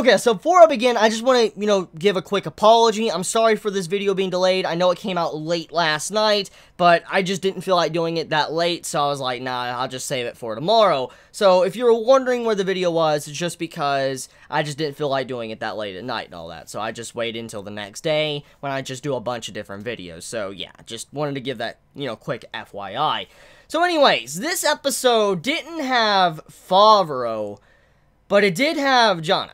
Okay, so before I begin, I just want to, give a quick apology. I'm sorry for this video being delayed. I know it came out late last night, but I just didn't feel like doing it that late, so I was like, nah, I'll just save it for tomorrow. So if you're wondering where the video was, it's just because I just didn't feel like doing it that late at night and all that. So I just waited until the next day when I just do a bunch of different videos. So yeah, just wanted to give that, quick FYI. So anyways, this episode didn't have Favreau, but it did have Jeanne.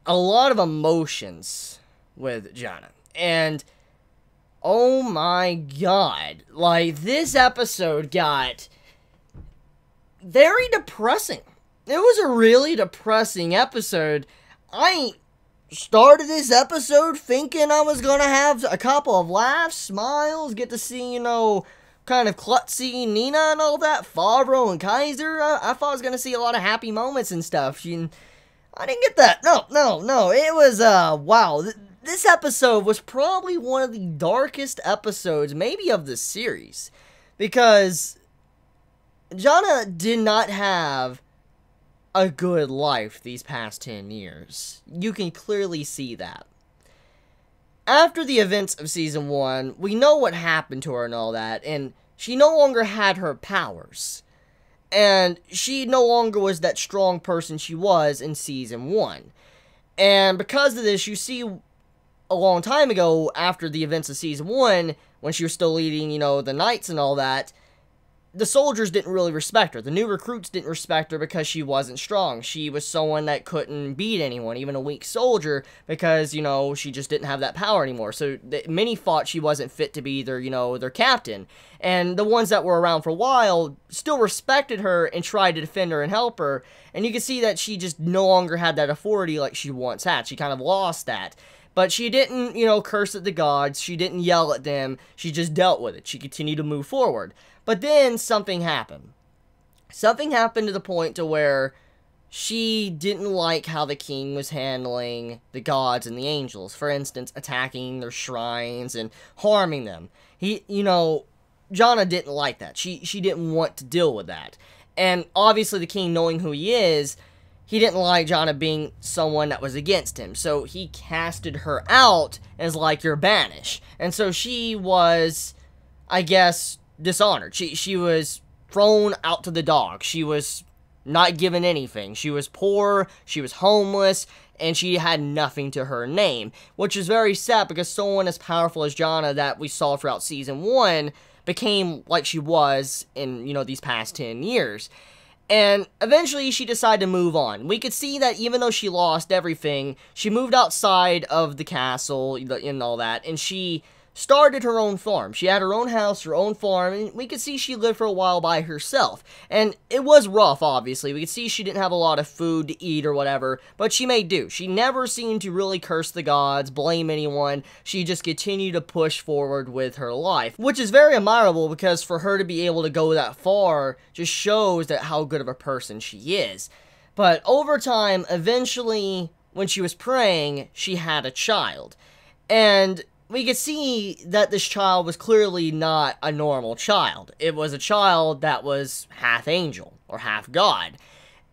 A lot of emotions with Jeanne. And, oh my god, like, this episode got very depressing. It was a really depressing episode. I started this episode thinking I was gonna have a couple of laughs, smiles, get to see, kind of klutzy Nina and all that, Favreau and Kaiser. I thought I was gonna see a lot of happy moments and stuff. I didn't get that. No. It was, wow. This episode was probably one of the darkest episodes, maybe of the series. Because Jeanne did not have a good life these past 10 years. You can clearly see that. After the events of Season 1, we know what happened to her and all that, and she no longer had her powers. And she no longer was that strong person she was in Season 1. And because of this, you see a long time ago, after the events of Season 1, when she was still leading, the Knights and all that, the soldiers didn't really respect her. The new recruits didn't respect her because she wasn't strong. She was someone that couldn't beat anyone, even a weak soldier, because, she just didn't have that power anymore. So many thought she wasn't fit to be their captain. And the ones that were around for a while still respected her and tried to defend her and help her. And you can see that she just no longer had that authority like she once had. She kind of lost that. But she didn't, curse at the gods. She didn't yell at them. She just dealt with it. She continued to move forward. But then something happened. Something happened to the point to where she didn't like how the king was handling the gods and the angels. For instance, attacking their shrines and harming them. Jeanne didn't like that. She didn't want to deal with that. And obviously the king, knowing who he is, he didn't like Jeanne being someone that was against him. So he casted her out as like, you're banished. And so she was, I guess, dishonored. She was thrown out to the dogs. She was not given anything. She was poor, she was homeless, and she had nothing to her name. Which is very sad because someone as powerful as Jeanne that we saw throughout Season 1 became like she was in, these past 10 years. And eventually she decided to move on. We could see that even though she lost everything, she moved outside of the castle and all that, and she started her own farm. She had her own house, her own farm, and we could see she lived for a while by herself. And it was rough, obviously. We could see she didn't have a lot of food to eat or whatever, but she made do. She never seemed to really curse the gods, blame anyone. She just continued to push forward with her life, which is very admirable because for her to be able to go that far just shows that how good of a person she is. But over time, eventually, when she was praying, she had a child. And we could see that this child was clearly not a normal child. It was a child that was half angel, or half god.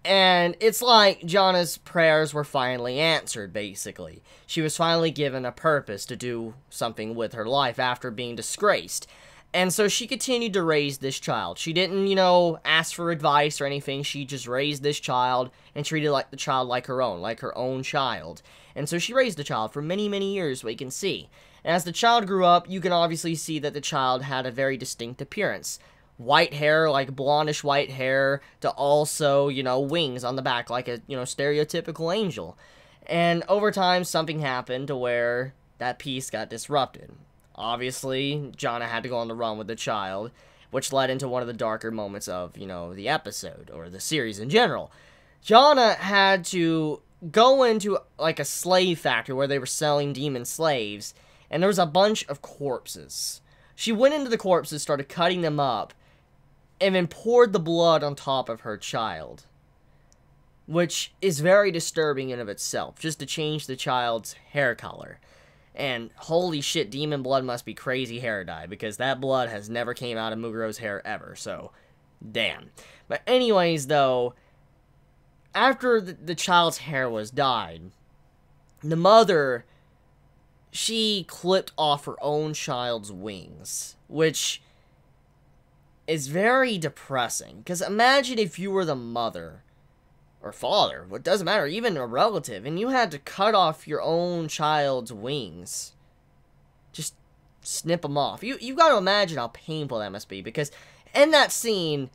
And it's like Jeanne's prayers were finally answered, basically. She was finally given a purpose to do something with her life after being disgraced. And so she continued to raise this child. She didn't, ask for advice or anything. She just raised this child and treated the child like her own child. And so she raised the child for many, many years, we can see. And as the child grew up, you can obviously see that the child had a very distinct appearance. White hair, like blondish white hair, to also, wings on the back, like a, stereotypical angel. And over time, something happened to where that peace got disrupted. Obviously, Jeanne had to go on the run with the child, which led into one of the darker moments of, the episode, or the series in general. Jeanne had to go into, like, a slave factory where they were selling demon slaves, and there was a bunch of corpses. She went into the corpses, started cutting them up, and then poured the blood on top of her child. Which is very disturbing in of itself, just to change the child's hair color. And holy shit, demon blood must be crazy hair dye, because that blood has never came out of Muguru's hair ever, so damn. But anyways, though, after the child's hair was dyed, the mother, she clipped off her own child's wings, which is very depressing. Because imagine if you were the mother or father, it doesn't matter, even a relative, and you had to cut off your own child's wings. Just snip them off. You got to imagine how painful that must be, because in that scene,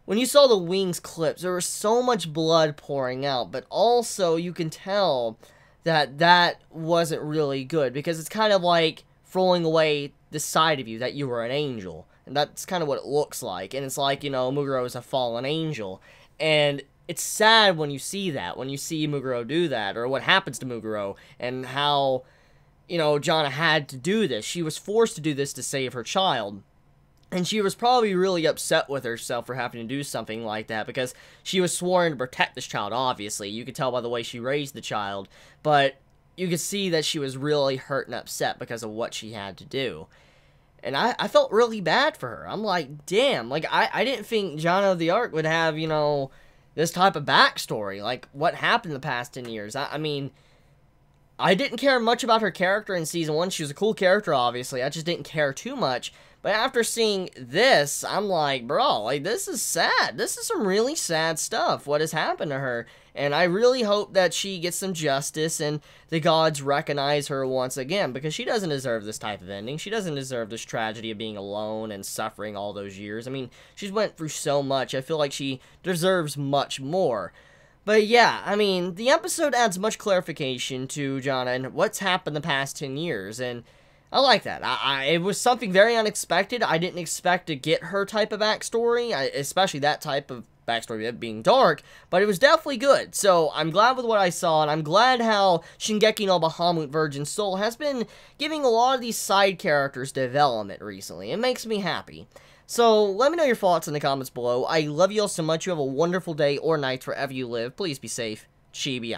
when you saw the wings clipped, there was so much blood pouring out, but also you can tell that that wasn't really good, because it's kind of like throwing away the side of you that you were an angel, and that's kind of what it looks like. And it's like, you know, Muguro is a fallen angel, and it's sad when you see that, when you see Muguro do that, or what happens to Muguro, and how, you know, Jeanne had to do this. She was forced to do this to save her child. And she was probably really upset with herself for having to do something like that, because she was sworn to protect this child, obviously. You could tell by the way she raised the child, but you could see that she was really hurt and upset because of what she had to do. And I felt really bad for her. I'm like, damn, like, I didn't think Jeanne of the Arc would have, you know, this type of backstory, like what happened in the past 10 years. I mean, I didn't care much about her character in Season 1. She was a cool character, obviously. I just didn't care too much. But after seeing this, I'm like, bro, like, this is sad. This is some really sad stuff, what has happened to her. And I really hope that she gets some justice and the gods recognize her once again, because she doesn't deserve this type of ending. She doesn't deserve this tragedy of being alone and suffering all those years. I mean, she's went through so much. I feel like she deserves much more. But yeah, I mean, the episode adds much clarification to Jeanne and what's happened the past 10 years, and I like that. It was something very unexpected. I didn't expect to get her type of backstory, especially that type of backstory, it being dark, but it was definitely good. So I'm glad with what I saw, and I'm glad how Shingeki no Bahamut Virgin Soul has been giving a lot of these side characters development recently. It makes me happy. So, let me know your thoughts in the comments below. I love you all so much. You have a wonderful day or night wherever you live. Please be safe. Chibi out.